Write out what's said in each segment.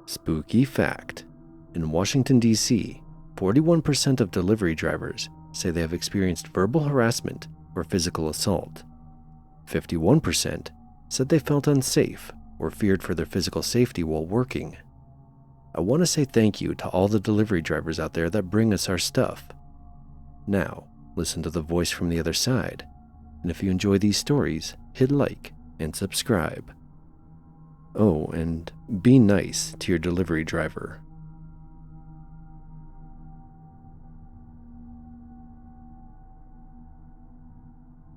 Spooky fact. In Washington, D.C., 41% of delivery drivers say they have experienced verbal harassment or physical assault. 51% said they felt unsafe or feared for their physical safety while working. I want to say thank you to all the delivery drivers out there that bring us our stuff. Now, listen to the voice from the other side, and if you enjoy these stories, hit like and subscribe. Oh, and be nice to your delivery driver.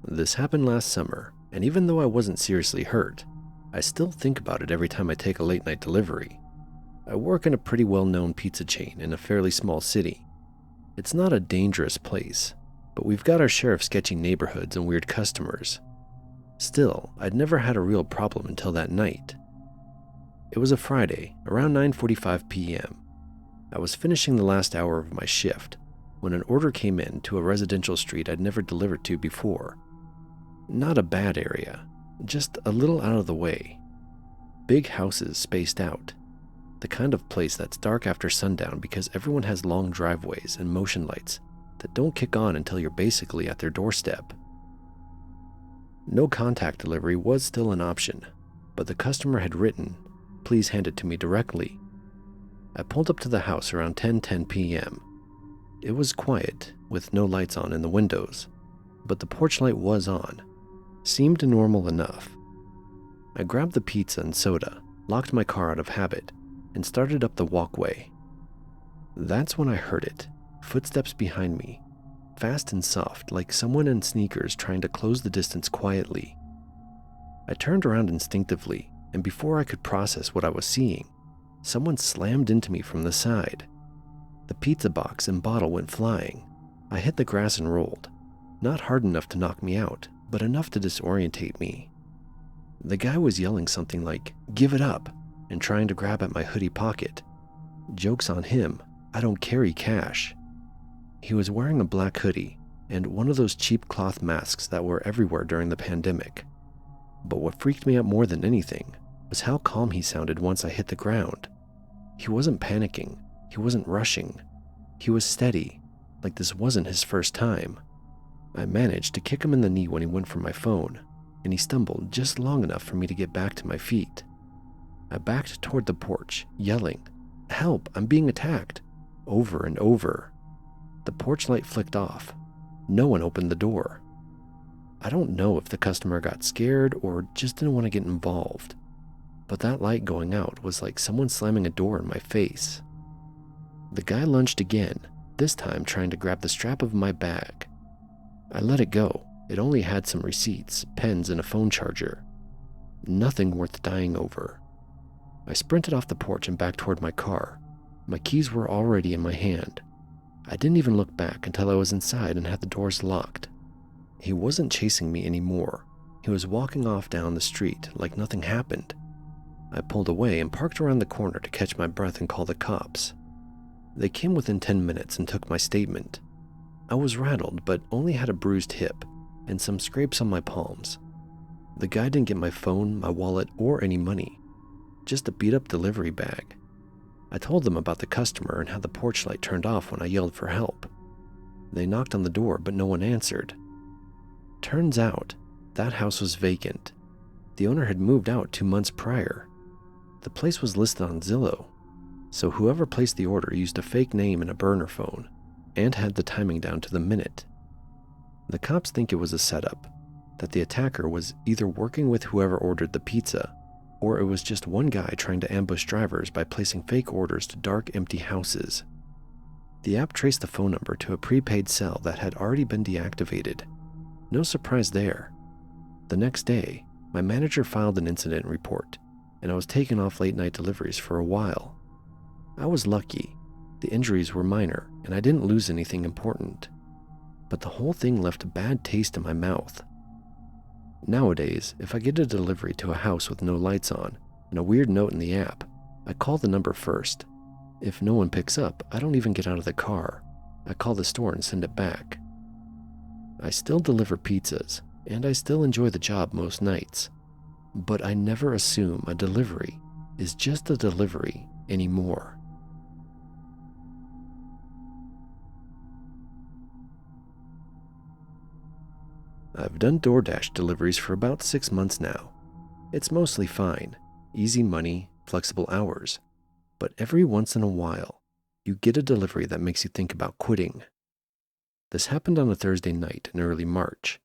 This happened last summer, and even though I wasn't seriously hurt, I still think about it every time I take a late night delivery. I work in a pretty well-known pizza chain in a fairly small city. It's not a dangerous place, but we've got our share of sketchy neighborhoods and weird customers. Still, I'd never had a real problem until that night. It was a Friday, around 9:45 p.m. I was finishing the last hour of my shift when an order came in to a residential street I'd never delivered to before. Not a bad area, just a little out of the way. Big houses spaced out. The kind of place that's dark after sundown because everyone has long driveways and motion lights that don't kick on until you're basically at their doorstep. No contact delivery was still an option, but the customer had written, "Please hand it to me directly." I pulled up to the house around 10:10 p.m. It was quiet, with no lights on in the windows, but the porch light was on. Seemed normal enough. I grabbed the pizza and soda, locked my car out of habit, and started up the walkway. That's when I heard it, footsteps behind me, fast and soft like someone in sneakers trying to close the distance quietly. I turned around instinctively, and before I could process what I was seeing, someone slammed into me from the side. The pizza box and bottle went flying. I hit the grass and rolled, not hard enough to knock me out, but enough to disorientate me. The guy was yelling something like, "Give it up," and trying to grab at my hoodie pocket. Joke's on him, I don't carry cash. He was wearing a black hoodie and one of those cheap cloth masks that were everywhere during the pandemic. But what freaked me out more than anything was how calm he sounded once I hit the ground. He wasn't panicking, he wasn't rushing. He was steady, like this wasn't his first time. I managed to kick him in the knee when he went for my phone, and he stumbled just long enough for me to get back to my feet. I backed toward the porch, yelling, "Help, I'm being attacked," over and over. The porch light flicked off. No one opened the door. I don't know if the customer got scared or just didn't want to get involved, but that light going out was like someone slamming a door in my face. The guy lunged again, this time trying to grab the strap of my bag. I let it go. It only had some receipts, pens, and a phone charger. Nothing worth dying over. I sprinted off the porch and back toward my car. My keys were already in my hand. I didn't even look back until I was inside and had the doors locked. He wasn't chasing me anymore. He was walking off down the street like nothing happened. I pulled away and parked around the corner to catch my breath and call the cops. They came within 10 minutes and took my statement. I was rattled, but only had a bruised hip and some scrapes on my palms. The guy didn't get my phone, my wallet, or any money. Just a beat-up delivery bag. I told them about the customer and how the porch light turned off when I yelled for help. They knocked on the door, but no one answered. Turns out, that house was vacant. The owner had moved out 2 months prior. The place was listed on Zillow, so whoever placed the order used a fake name and a burner phone, and had the timing down to the minute. The cops think it was a setup, that the attacker was either working with whoever ordered the pizza, or it was just one guy trying to ambush drivers by placing fake orders to dark, empty houses. The app traced the phone number to a prepaid cell that had already been deactivated. No surprise there. The next day, my manager filed an incident report, and I was taken off late-night deliveries for a while. I was lucky. The injuries were minor, and I didn't lose anything important. But the whole thing left a bad taste in my mouth. Nowadays, if I get a delivery to a house with no lights on and a weird note in the app, I call the number first. If no one picks up, I don't even get out of the car. I call the store and send it back. I still deliver pizzas, and I still enjoy the job most nights. But I never assume a delivery is just a delivery anymore. I've done DoorDash deliveries for about 6 months now. It's mostly fine, easy money, flexible hours. But every once in a while, you get a delivery that makes you think about quitting. This happened on a Thursday night in early March.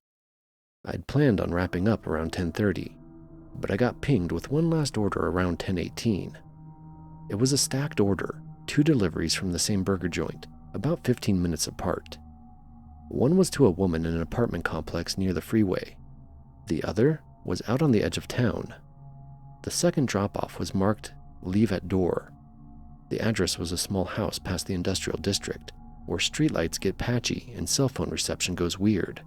I'd planned on wrapping up around 10:30, but I got pinged with one last order around 10:18. It was a stacked order, 2 deliveries from the same burger joint, about 15 minutes apart. One was to a woman in an apartment complex near the freeway. The other was out on the edge of town. The second drop-off was marked "Leave at Door." The address was a small house past the industrial district, where streetlights get patchy and cell phone reception goes weird.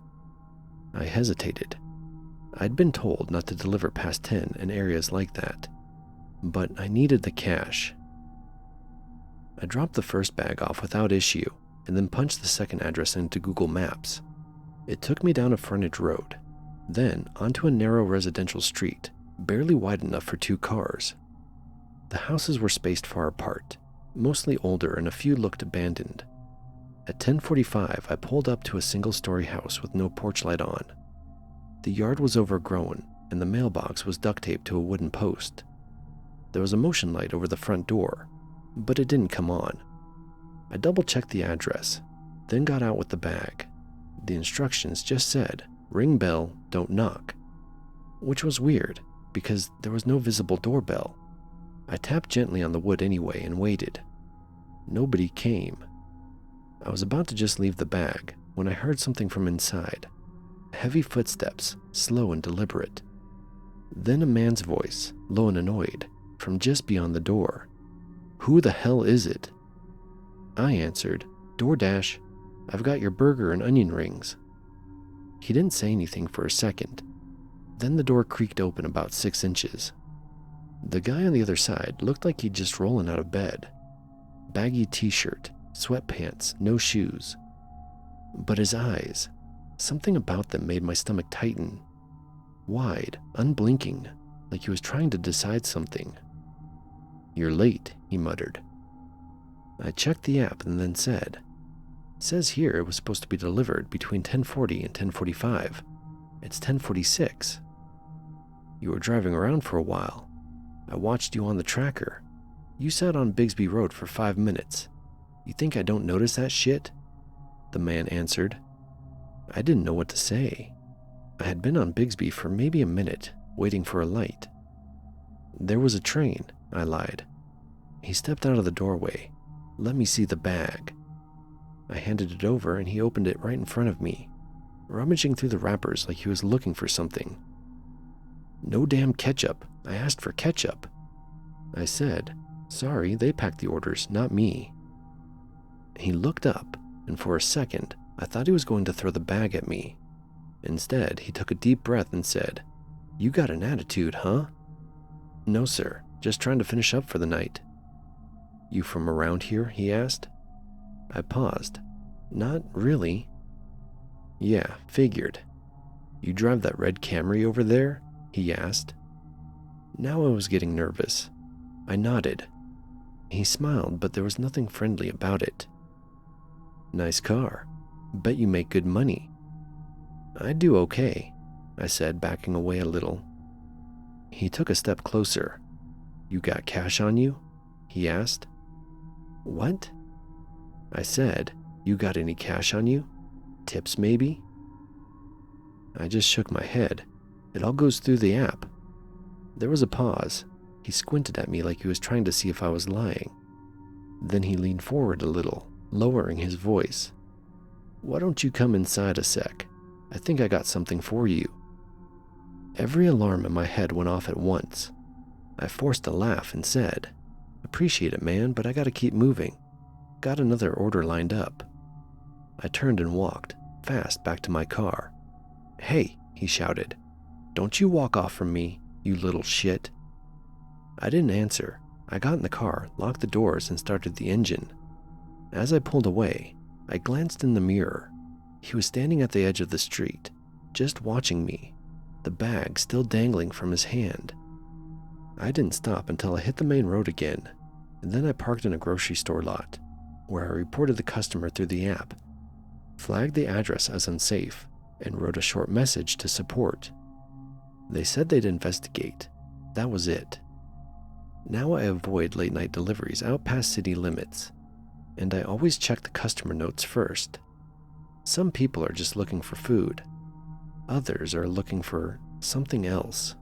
I hesitated. I'd been told not to deliver past 10 in areas like that, but I needed the cash. I dropped the first bag off without issue, and then punched the second address into Google Maps. It took me down a frontage road, then onto a narrow residential street, barely wide enough for 2 cars. The houses were spaced far apart, mostly older and a few looked abandoned. At 10:45, I pulled up to a single-story house with no porch light on. The yard was overgrown, and the mailbox was duct taped to a wooden post. There was a motion light over the front door, but it didn't come on. I double-checked the address, then got out with the bag. The instructions just said, "Ring bell, don't knock," which was weird because there was no visible doorbell. I tapped gently on the wood anyway and waited. Nobody came. I was about to just leave the bag when I heard something from inside. Heavy footsteps, slow and deliberate. Then a man's voice, low and annoyed, from just beyond the door. "Who the hell is it?" I answered, "DoorDash. I've got your burger and onion rings." He didn't say anything for a second. Then the door creaked open about 6 inches. The guy on the other side looked like he'd just rollen out of bed. Baggy t-shirt, sweatpants, no shoes. But his eyes, something about them made my stomach tighten. Wide, unblinking, like he was trying to decide something. "You're late," he muttered. I checked the app and then said, "Says here it was supposed to be delivered between 10:40 and 10:45. It's 10:46. You were driving around for a while. I watched you on the tracker. You sat on Bigsby Road for 5 minutes. You think I don't notice that shit?" The man answered. I didn't know what to say. I had been on Bigsby for maybe a minute, waiting for a light. "There was a train," I lied. He stepped out of the doorway. "Let me see the bag." I handed it over and he opened it right in front of me, rummaging through the wrappers like he was looking for something. "No damn ketchup. I asked for ketchup." I said, "Sorry, they packed the orders, not me." He looked up, and for a second, I thought he was going to throw the bag at me. Instead, he took a deep breath and said, "You got an attitude, huh?" "No, sir. Just trying to finish up for the night." "You from around here?" he asked. I paused. "Not really." "Yeah, figured." "You drive that red Camry over there?" he asked. Now I was getting nervous. I nodded. He smiled, but there was nothing friendly about it. "Nice car. Bet you make good money." "I do okay," I said, backing away a little. He took a step closer. "You got cash on you?" he asked. "What?" I said, "You got any cash on you? Tips, maybe?" I just shook my head. "It all goes through the app." There was a pause. He squinted at me like he was trying to see if I was lying. Then he leaned forward a little, lowering his voice. "Why don't you come inside a sec? I think I got something for you." Every alarm in my head went off at once. I forced a laugh and said, "Appreciate it, man, but I gotta keep moving. Got another order lined up." I turned and walked, fast, back to my car. "Hey," he shouted. "Don't you walk off from me, you little shit." I didn't answer. I got in the car, locked the doors, and started the engine. As I pulled away, I glanced in the mirror. He was standing at the edge of the street, just watching me, the bag still dangling from his hand. I didn't stop until I hit the main road again. and then I parked in a grocery store lot, where I reported the customer through the app, flagged the address as unsafe, and wrote a short message to support. They said they'd investigate. That was it. Now I avoid late-night deliveries out past city limits, and I always check the customer notes first. Some people are just looking for food. Others are looking for something else.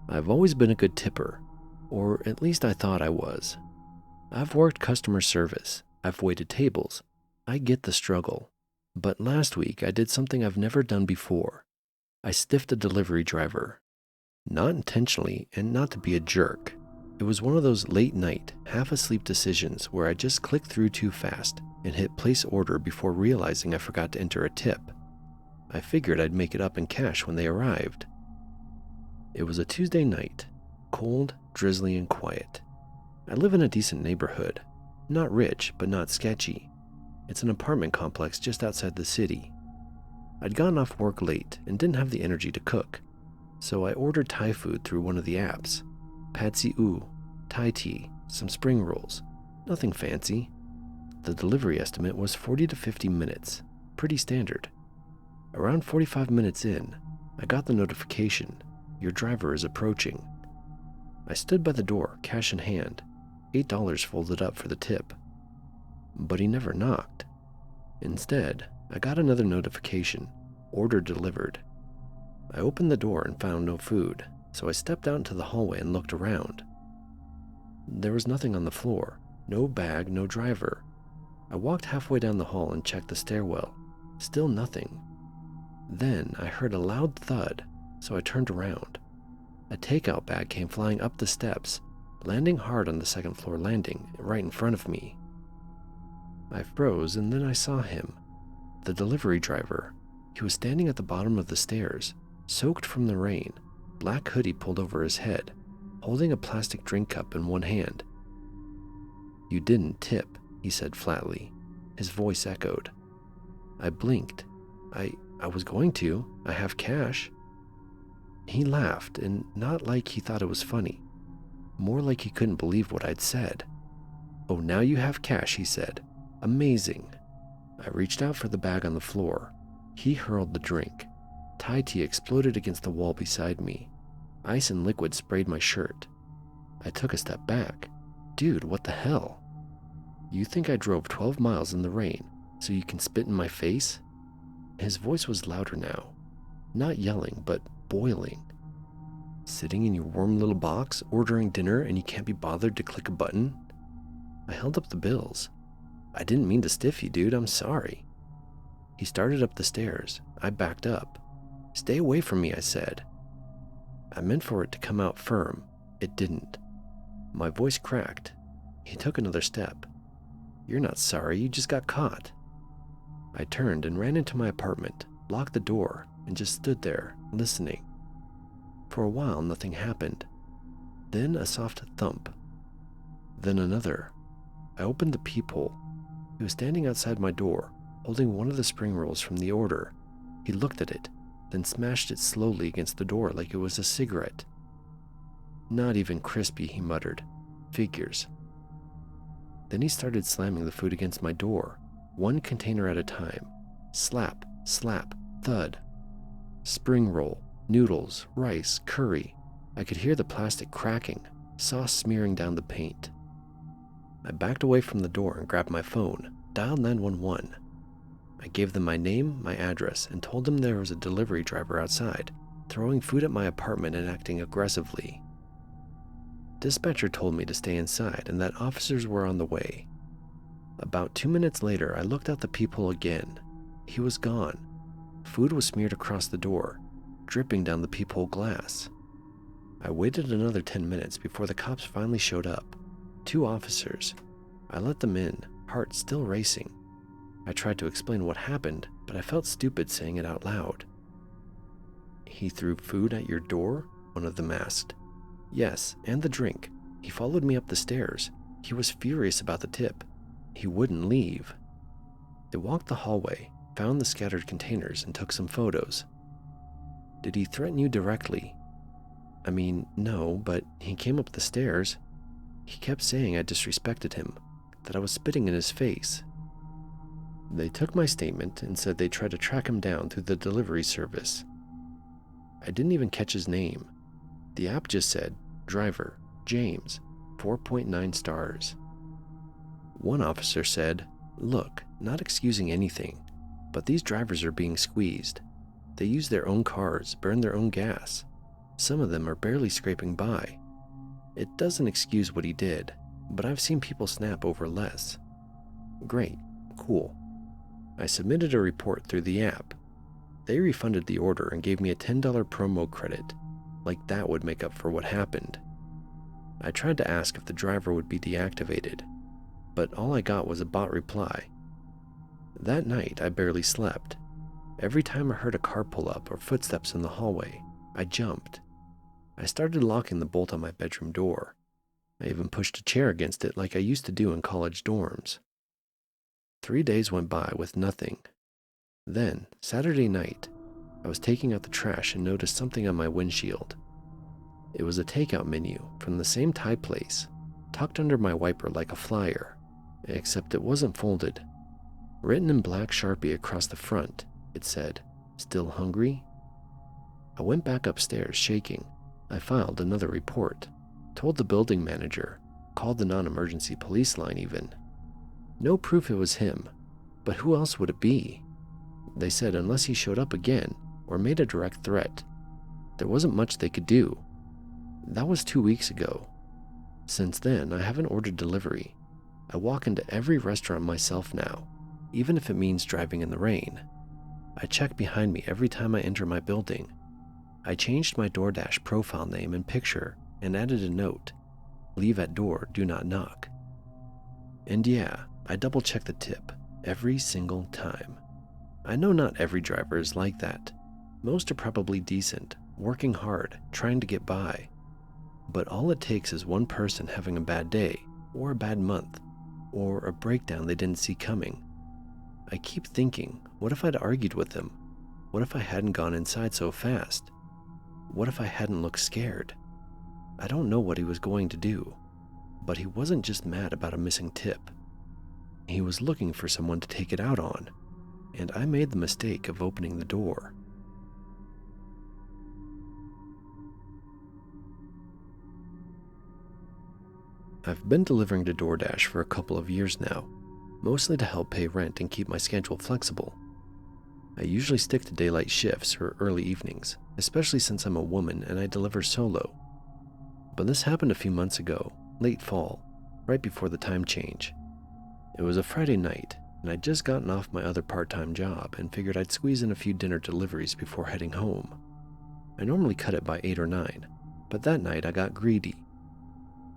I've always been a good tipper, or at least I thought I was. I've worked customer service. I've waited tables. I get the struggle. But last week I did something I've never done before. I stiffed a delivery driver. Not intentionally and not to be a jerk. It was one of those late night, half asleep decisions where I just clicked through too fast and hit place order before realizing I forgot to enter a tip. I figured I'd make it up in cash when they arrived. It was a Tuesday night, cold, drizzly, and quiet. I live in a decent neighborhood. Not rich, but not sketchy. It's an apartment complex just outside the city. I'd gotten off work late and didn't have the energy to cook, so I ordered Thai food through one of the apps. Pad See Ew, Thai tea, some spring rolls. Nothing fancy. The delivery estimate was 40 to 50 minutes. Pretty standard. Around 45 minutes in, I got the notification. Your driver is approaching. I stood by the door, cash in hand, $8 folded up for the tip. But he never knocked. Instead, I got another notification, order delivered. I opened the door and found no food, so I stepped out into the hallway and looked around. There was nothing on the floor, no bag, no driver. I walked halfway down the hall and checked the stairwell, still nothing. Then I heard a loud thud, so I turned around. A takeout bag came flying up the steps, landing hard on the second floor landing right in front of me. I froze and then I saw him, the delivery driver. He was standing at the bottom of the stairs, soaked from the rain, black hoodie pulled over his head, holding a plastic drink cup in one hand. "You didn't tip," he said flatly. His voice echoed. I blinked. I was going to. I have cash. He laughed, and not like he thought it was funny. More like he couldn't believe what I'd said. "Oh, now you have cash," he said. "Amazing." I reached out for the bag on the floor. He hurled the drink. Thai tea exploded against the wall beside me. Ice and liquid sprayed my shirt. I took a step back. "Dude, what the hell? You think I drove 12 miles in the rain so you can spit in my face?" His voice was louder now. Not yelling, but boiling. "Sitting in your warm little box, ordering dinner, and you can't be bothered to click a button?" I held up the bills. "I didn't mean to stiff you, dude. I'm sorry." He started up the stairs. I backed up. "Stay away from me," I said. I meant for it to come out firm. It didn't. My voice cracked. He took another step. "You're not sorry. You just got caught." I turned and ran into my apartment, locked the door, and just stood there, listening. For a while, nothing happened. Then a soft thump. Then another. I opened the peephole. He was standing outside my door, holding one of the spring rolls from the order. He looked at it, then smashed it slowly against the door like it was a cigarette. "Not even crispy," he muttered. "Figures." Then he started slamming the food against my door, one container at a time. Slap, slap, thud. Spring roll, noodles, rice, curry. I could hear the plastic cracking, sauce smearing down the paint. I backed away from the door and grabbed my phone, dialed 911. I gave them my name, my address, and told them there was a delivery driver outside, throwing food at my apartment and acting aggressively. Dispatcher told me to stay inside and that officers were on the way. About 2 minutes later, I looked out the peephole again. He was gone. Food was smeared across the door, dripping down the peephole glass. I waited another 10 minutes before the cops finally showed up. 2 officers. I let them in, heart still racing. I tried to explain what happened, but I felt stupid saying it out loud. "He threw food at your door?" one of them asked. "Yes, and the drink. He followed me up the stairs. He was furious about the tip. He wouldn't leave." They walked the hallway, found the scattered containers, and took some photos. Did he threaten you directly? I mean, no, but he came up the stairs. He kept saying I disrespected him, that I was spitting in his face. They took my statement and said they tried to track him down through the delivery service. I didn't even catch his name. The app just said, driver, James, 4.9 stars. One officer said, look, not excusing anything, but these drivers are being squeezed. They use their own cars, burn their own gas. Some of them are barely scraping by. It doesn't excuse what he did, but I've seen people snap over less. Great, cool. I submitted a report through the app. They refunded the order and gave me a $10 promo credit, like that would make up for what happened. I tried to ask if the driver would be deactivated, but all I got was a bot reply. That night, I barely slept. Every time I heard a car pull up or footsteps in the hallway, I jumped. I started locking the bolt on my bedroom door. I even pushed a chair against it like I used to do in college dorms. 3 days went by with nothing. Then, Saturday night, I was taking out the trash and noticed something on my windshield. It was a takeout menu from the same Thai place, tucked under my wiper like a flyer, except it wasn't folded. Written in black Sharpie across the front, it said, "Still hungry?" I went back upstairs shaking. I filed another report, told the building manager, called the non-emergency police line even. No proof it was him, but who else would it be? They said unless he showed up again or made a direct threat, there wasn't much they could do. That was 2 weeks ago. Since then, I haven't ordered delivery. I walk into every restaurant myself now, even if it means driving in the rain. I check behind me every time I enter my building. I changed my DoorDash profile name and picture and added a note, "Leave at door, do not knock." And yeah, I double-check the tip every single time. I know not every driver is like that. Most are probably decent, working hard, trying to get by. But all it takes is one person having a bad day, or a bad month, or a breakdown they didn't see coming. I keep thinking, what if I'd argued with him? What if I hadn't gone inside so fast? What if I hadn't looked scared? I don't know what he was going to do, but he wasn't just mad about a missing tip. He was looking for someone to take it out on, and I made the mistake of opening the door. I've been delivering to DoorDash for a couple of years now, mostly to help pay rent and keep my schedule flexible. I usually stick to daylight shifts or early evenings, especially since I'm a woman and I deliver solo. But this happened a few months ago, late fall, right before the time change. It was a Friday night, and I'd just gotten off my other part-time job and figured I'd squeeze in a few dinner deliveries before heading home. I normally cut it by 8 or 9, but that night I got greedy.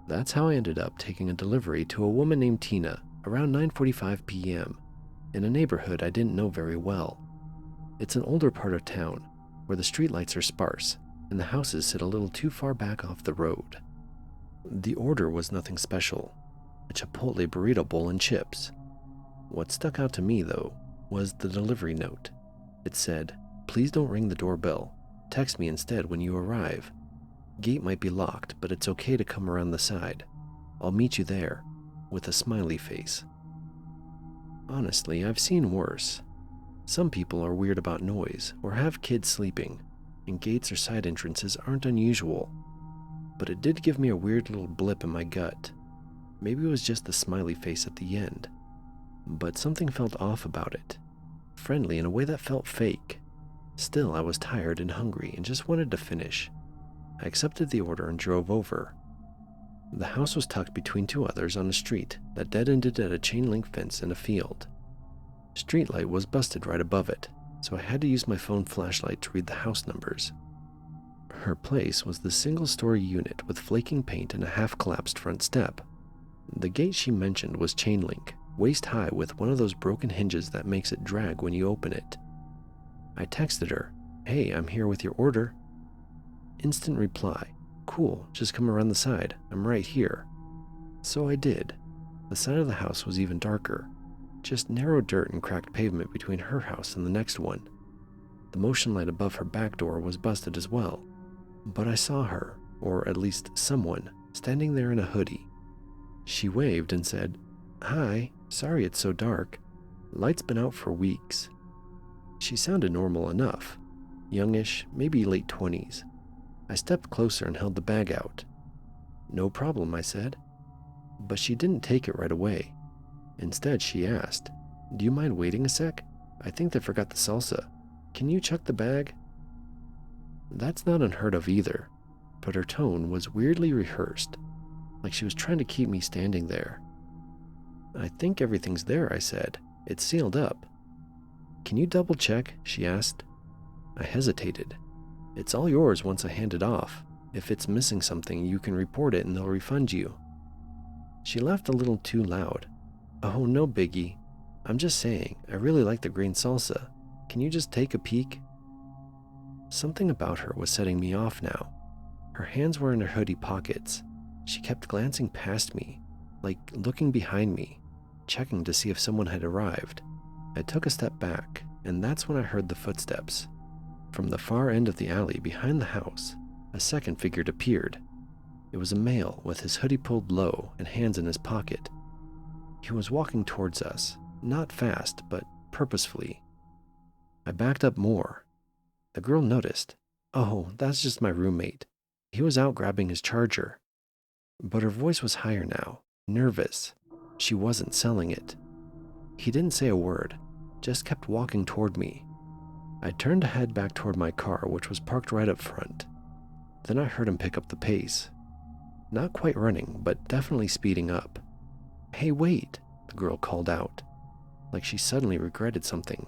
That's how I ended up taking a delivery to a woman named Tina around 9:45 p.m. in a neighborhood I didn't know very well. It's an older part of town where the streetlights are sparse and the houses sit a little too far back off the road. The order was nothing special, a Chipotle burrito bowl and chips. What stuck out to me, though, was the delivery note. It said, "Please don't ring the doorbell. Text me instead when you arrive. Gate might be locked, but it's okay to come around the side. I'll meet you there," with a smiley face. Honestly, I've seen worse. Some people are weird about noise or have kids sleeping, and gates or side entrances aren't unusual. But it did give me a weird little blip in my gut. Maybe it was just the smiley face at the end. But something felt off about it. Friendly in a way that felt fake. Still, I was tired and hungry and just wanted to finish. I accepted the order and drove over. The house was tucked between two others on a street that dead-ended at a chain-link fence in a field. Streetlight was busted right above it, so I had to use my phone flashlight to read the house numbers. Her place was the single-story unit with flaking paint and a half-collapsed front step. The gate she mentioned was chain-link, waist-high with one of those broken hinges that makes it drag when you open it. I texted her, "Hey, I'm here with your order." Instant reply, "Cool, just come around the side, I'm right here." So I did. The side of the house was even darker, just narrow dirt and cracked pavement between her house and the next one. The motion light above her back door was busted as well. But I saw her, or at least someone, standing there in a hoodie. She waved and said, "Hi, sorry it's so dark. Light's been out for weeks." She sounded normal enough. Youngish, maybe late 20s. I stepped closer and held the bag out. "No problem," I said. But she didn't take it right away. Instead, she asked, "Do you mind waiting a sec? I think they forgot the salsa. Can you chuck the bag?" That's not unheard of either, but her tone was weirdly rehearsed, like she was trying to keep me standing there. "I think everything's there," I said. "It's sealed up." "Can you double check?" she asked. I hesitated. "It's all yours once I hand it off. If it's missing something, you can report it and they'll refund you." She laughed a little too loud. "Oh, no biggie. I'm just saying, I really like the green salsa. Can you just take a peek?" Something about her was setting me off now. Her hands were in her hoodie pockets. She kept glancing past me, like looking behind me, checking to see if someone had arrived. I took a step back, and that's when I heard the footsteps. From the far end of the alley behind the house, a second figure appeared. It was a male with his hoodie pulled low and hands in his pocket. He was walking towards us, not fast, but purposefully. I backed up more. The girl noticed. "Oh, that's just my roommate. He was out grabbing his charger." But her voice was higher now, nervous. She wasn't selling it. He didn't say a word, just kept walking toward me. I turned to head back toward my car, which was parked right up front. Then I heard him pick up the pace. Not quite running, but definitely speeding up. "Hey, wait," the girl called out, like she suddenly regretted something.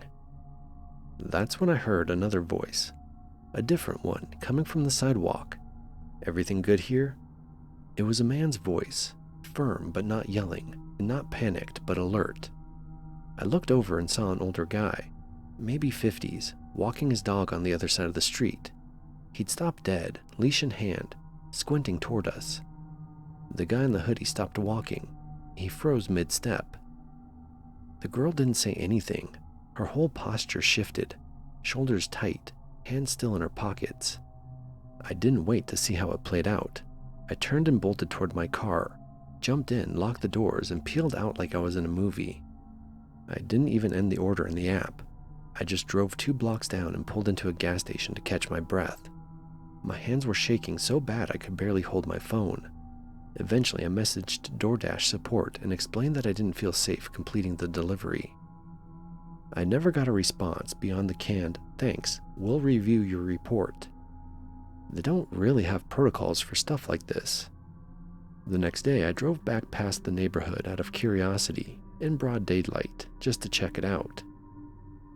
That's when I heard another voice, a different one, coming from the sidewalk. "Everything good here?" It was a man's voice, firm but not yelling, and not panicked but alert. I looked over and saw an older guy, maybe 50s, walking his dog on the other side of the street. He'd stopped dead, leash in hand, squinting toward us. The guy in the hoodie stopped walking. He froze mid-step. The girl didn't say anything. Her whole posture shifted, shoulders tight, hands still in her pockets. I didn't wait to see how it played out. I turned and bolted toward my car, jumped in, locked the doors, and peeled out like I was in a movie. I didn't even end the order in the app. I just drove 2 blocks down and pulled into a gas station to catch my breath. My hands were shaking so bad I could barely hold my phone. Eventually, I messaged DoorDash support and explained that I didn't feel safe completing the delivery. I never got a response beyond the canned, "Thanks, we'll review your report." They don't really have protocols for stuff like this. The next day, I drove back past the neighborhood out of curiosity, in broad daylight, just to check it out.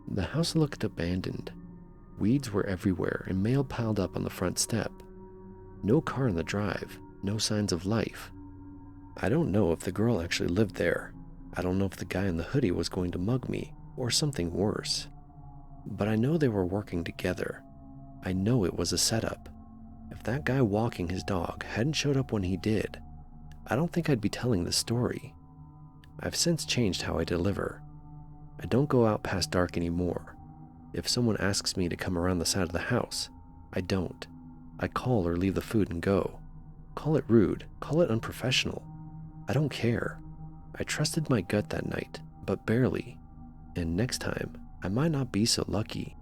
The house looked abandoned. Weeds were everywhere and mail piled up on the front step. No car in the drive, no signs of life. I don't know if the girl actually lived there. I don't know if the guy in the hoodie was going to mug me, or something worse. But I know they were working together. I know it was a setup. If that guy walking his dog hadn't showed up when he did, I don't think I'd be telling this story. I've since changed how I deliver. I don't go out past dark anymore. If someone asks me to come around the side of the house, I don't. I call or leave the food and go. Call it rude, call it unprofessional. I don't care. I trusted my gut that night, but barely. And next time, I might not be so lucky.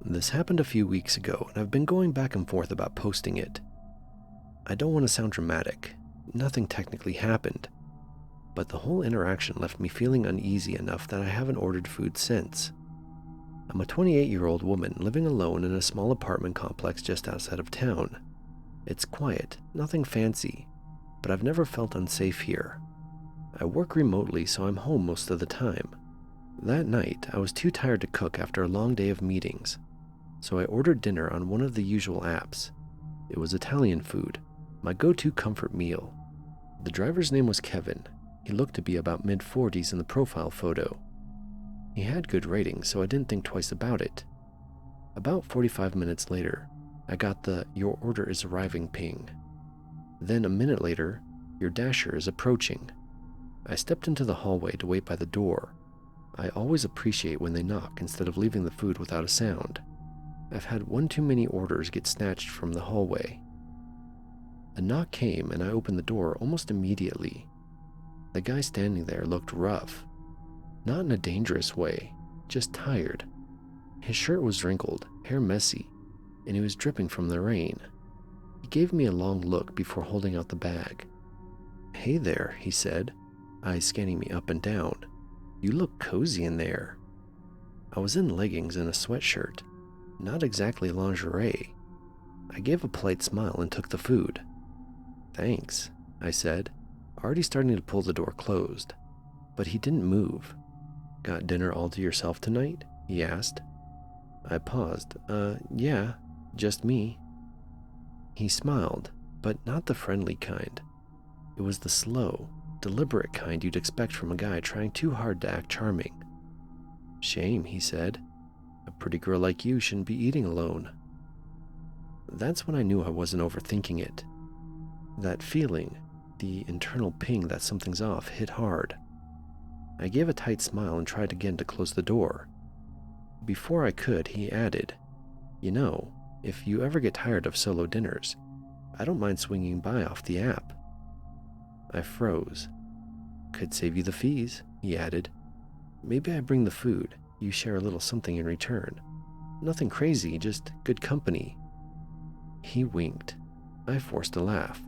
This happened a few weeks ago, and I've been going back and forth about posting it. I don't want to sound dramatic. Nothing technically happened. But the whole interaction left me feeling uneasy enough that I haven't ordered food since. I'm a 28-year-old woman living alone in a small apartment complex just outside of town. It's quiet, nothing fancy, but I've never felt unsafe here. I work remotely, so I'm home most of the time. That night, I was too tired to cook after a long day of meetings, so I ordered dinner on one of the usual apps. It was Italian food, my go-to comfort meal. The driver's name was Kevin. He looked to be about mid-40s in the profile photo. He had good ratings, so I didn't think twice about it. About 45 minutes later, I got the "your order is arriving" ping. Then a minute later, "your dasher is approaching." I stepped into the hallway to wait by the door. I always appreciate when they knock instead of leaving the food without a sound. I've had one too many orders get snatched from the hallway. A knock came and I opened the door almost immediately. The guy standing there looked rough. Not in a dangerous way, just tired. His shirt was wrinkled, hair messy, and he was dripping from the rain. He gave me a long look before holding out the bag. "Hey there," he said, eyes scanning me up and down. "You look cozy in there." I was in leggings and a sweatshirt, not exactly lingerie. I gave a polite smile and took the food. "Thanks," I said, already starting to pull the door closed. But he didn't move. "Got dinner all to yourself tonight?" he asked. I paused. Yeah, just me." He smiled, but not the friendly kind. It was the slow, deliberate kind you'd expect from a guy trying too hard to act charming. "Shame," he said. "A pretty girl like you shouldn't be eating alone." That's when I knew I wasn't overthinking it. That feeling, the internal ping that something's off, hit hard. I gave a tight smile and tried again to close the door. Before I could, he added, "You know, if you ever get tired of solo dinners, I don't mind swinging by off the app." I froze. "Could save you the fees," he added. "Maybe I bring the food, you share a little something in return. Nothing crazy, just good company." He winked. I forced a laugh.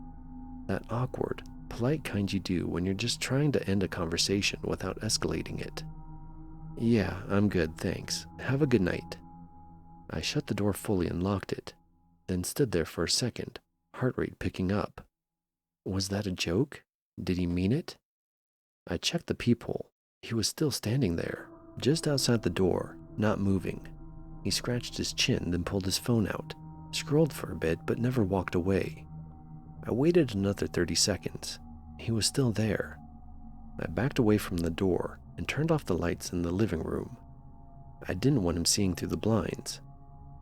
That awkward, polite kind you do when you're just trying to end a conversation without escalating it. "Yeah, I'm good, thanks. Have a good night." I shut the door fully and locked it, then stood there for a second, heart rate picking up. Was that a joke? Did he mean it? I checked the peephole. He was still standing there, just outside the door, not moving. He scratched his chin, then pulled his phone out, scrolled for a bit, but never walked away. I waited another 30 seconds. He was still there. I backed away from the door and turned off the lights in the living room. I didn't want him seeing through the blinds.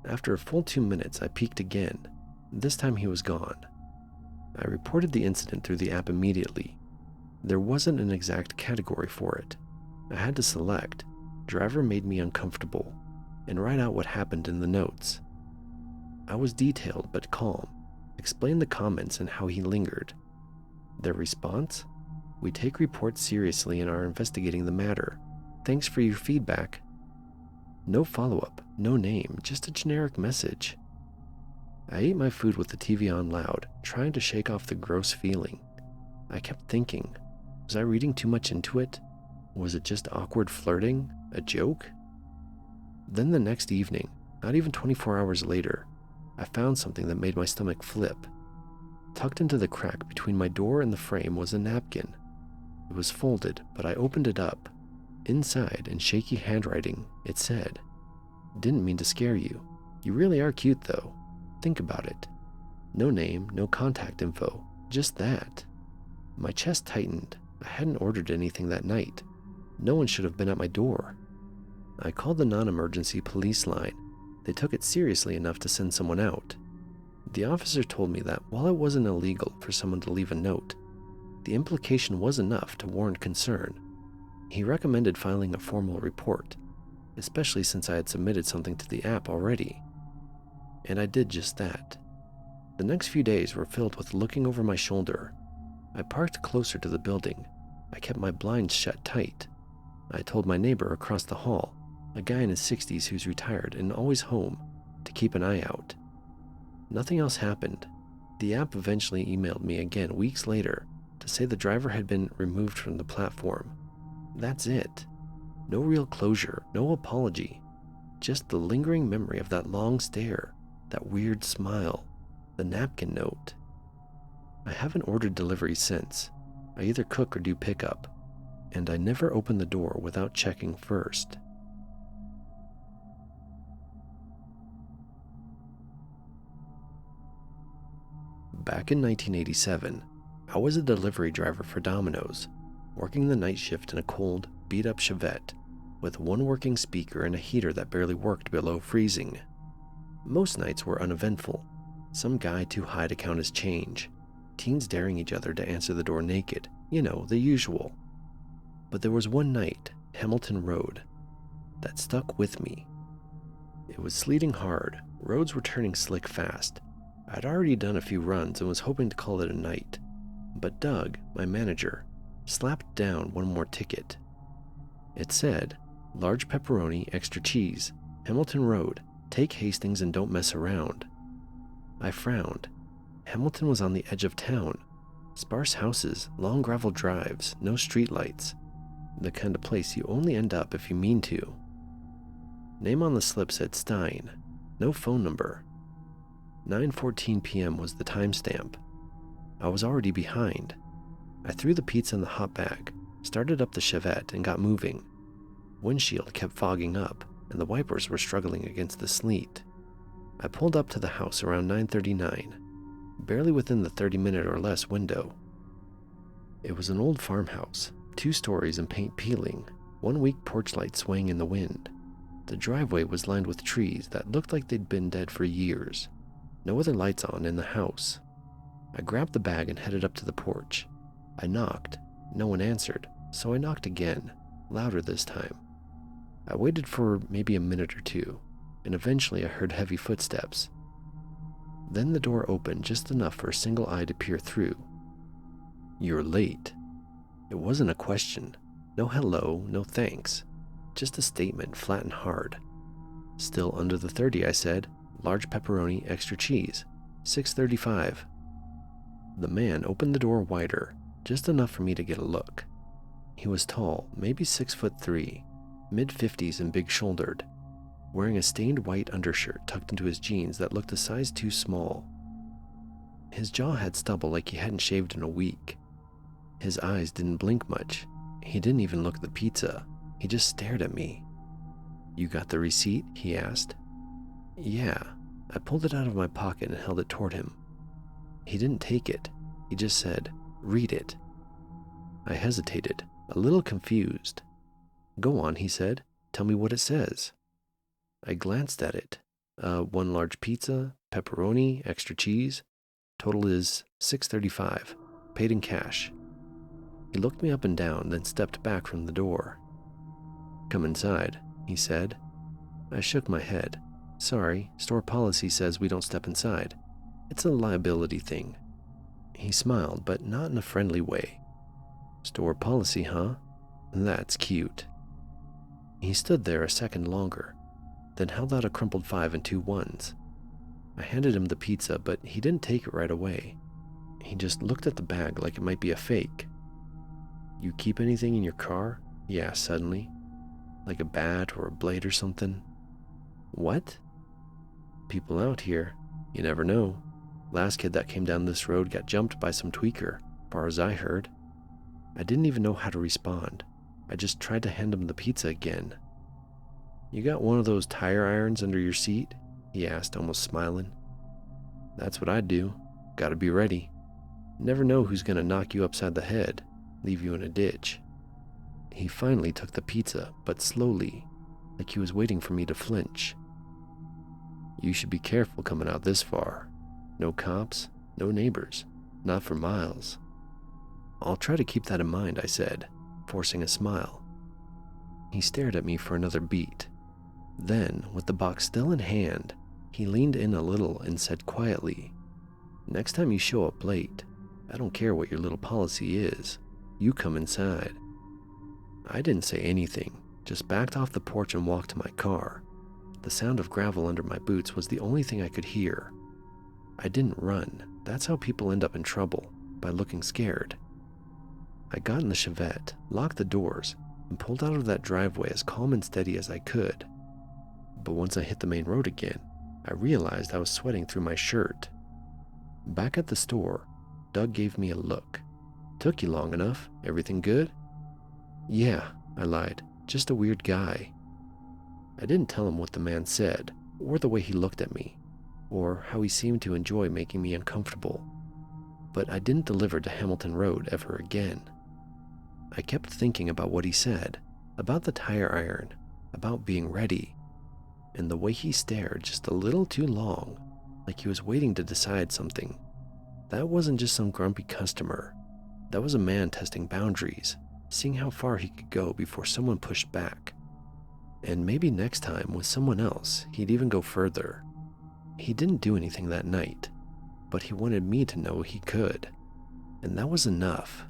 After a full 2 minutes, I peeked again. This time he was gone. I reported the incident through the app immediately. There wasn't an exact category for it. I had to select, "Driver made me uncomfortable," and write out what happened in the notes. I was detailed but calm, explained the comments and how he lingered. Their response? "We take reports seriously and are investigating the matter. Thanks for your feedback." No follow-up, no name, just a generic message. I ate my food with the TV on loud, trying to shake off the gross feeling. I kept thinking, was I reading too much into it? Was it just awkward flirting? A joke? Then the next evening, not even 24 hours later, I found something that made my stomach flip. Tucked into the crack between my door and the frame was a napkin. It was folded, but I opened it up. Inside, in shaky handwriting, it said, "Didn't mean to scare you. You really are cute though. Think about it." No name, no contact info, just that. My chest tightened. I hadn't ordered anything that night. No one should have been at my door. I called the non-emergency police line. They took it seriously enough to send someone out. The officer told me that while it wasn't illegal for someone to leave a note, the implication was enough to warrant concern. He recommended filing a formal report, especially since I had submitted something to the app already. And I did just that. The next few days were filled with looking over my shoulder. I parked closer to the building. I kept my blinds shut tight. I told my neighbor across the hall, a guy in his 60s who's retired and always home, to keep an eye out. Nothing else happened. The app eventually emailed me again weeks later to say the driver had been removed from the platform. That's it. No real closure, no apology. Just the lingering memory of that long stare, that weird smile, the napkin note. I haven't ordered delivery since. I either cook or do pickup, and I never open the door without checking first. Back in 1987, I was a delivery driver for Domino's, working the night shift in a cold, beat-up Chevette with one working speaker and a heater that barely worked below freezing. Most nights were uneventful. Some guy too high to count his change. Teens daring each other to answer the door naked. You know, the usual. But there was one night, Hamilton Road, that stuck with me. It was sleeting hard, roads were turning slick fast. I'd already done a few runs and was hoping to call it a night, but Doug, my manager, slapped down one more ticket. It said, large pepperoni, extra cheese, Hamilton Road, take Hastings and don't mess around. I frowned. Hamilton was on the edge of town. Sparse houses, long gravel drives, no streetlights. The kind of place you only end up if you mean to. Name on the slip said Stein. No phone number. 9:14 p.m. was the timestamp. I was already behind. I threw the pizza in the hot bag, started up the Chevette, and got moving. Windshield kept fogging up, and the wipers were struggling against the sleet. I pulled up to the house around 9:39, barely within the 30-minute or less window. It was an old farmhouse, 2 stories and paint peeling, one weak porch light swaying in the wind. The driveway was lined with trees that looked like they'd been dead for years. No other lights on in the house. I grabbed the bag and headed up to the porch. I knocked. No one answered, so I knocked again, louder this time. I waited for maybe a minute or two, and eventually I heard heavy footsteps. Then the door opened just enough for a single eye to peer through. "You're late." It wasn't a question. No hello, no thanks. Just a statement, flat and hard. "Still under the 30, I said. Large pepperoni, extra cheese. 6:35. The man opened the door wider, just enough for me to get a look. He was tall, maybe 6'3", mid-50s and big-shouldered, wearing a stained white undershirt tucked into his jeans that looked a size too small. His jaw had stubble like he hadn't shaved in a week. His eyes didn't blink much. He didn't even look at the pizza. He just stared at me. "You got the receipt?" he asked. "Yeah." I pulled it out of my pocket and held it toward him. He didn't take it. He just said, "Read it." I hesitated, a little confused. "Go on," he said. "Tell me what it says." I glanced at it. 1 large pizza, pepperoni, extra cheese. Total is $6.35, paid in cash. He looked me up and down, then stepped back from the door. "Come inside," he said. I shook my head. "Sorry, store policy says we don't step inside. It's a liability thing." He smiled, but not in a friendly way. "Store policy, huh? That's cute." He stood there a second longer, then held out a crumpled 5 and 2 ones. I handed him the pizza, but he didn't take it right away. He just looked at the bag like it might be a fake. "You keep anything in your car?" he asked suddenly. "Like a bat or a blade or something?" "What?" "People out here. You never know. Last kid that came down this road got jumped by some tweaker, far as I heard." I didn't even know how to respond. I just tried to hand him the pizza again. "You got one of those tire irons under your seat?" he asked, almost smiling. "That's what I'd do. Gotta be ready. Never know who's gonna knock you upside the head, leave you in a ditch." He finally took the pizza, but slowly, like he was waiting for me to flinch. "You should be careful coming out this far. No cops, no neighbors, not for miles." "I'll try to keep that in mind," I said, forcing a smile. He stared at me for another beat. Then, with the box still in hand, he leaned in a little and said quietly, "Next time you show up late, I don't care what your little policy is. You come inside." I didn't say anything, just backed off the porch and walked to my car. The sound of gravel under my boots was the only thing I could hear. I didn't run. That's how people end up in trouble, by looking scared. I got in the Chevette, locked the doors, and pulled out of that driveway as calm and steady as I could. But once I hit the main road again, I realized I was sweating through my shirt. Back at the store, Doug gave me a look. "Took you long enough. Everything good?" "Yeah," I lied. "Just a weird guy." I didn't tell him what the man said, or the way he looked at me, or how he seemed to enjoy making me uncomfortable. But I didn't deliver to Hamilton Road ever again. I kept thinking about what he said, about the tire iron, about being ready, and the way he stared just a little too long, like he was waiting to decide something. That wasn't just some grumpy customer. That was a man testing boundaries, seeing how far he could go before someone pushed back. And maybe next time, with someone else, he'd even go further. He didn't do anything that night, but he wanted me to know he could. And that was enough.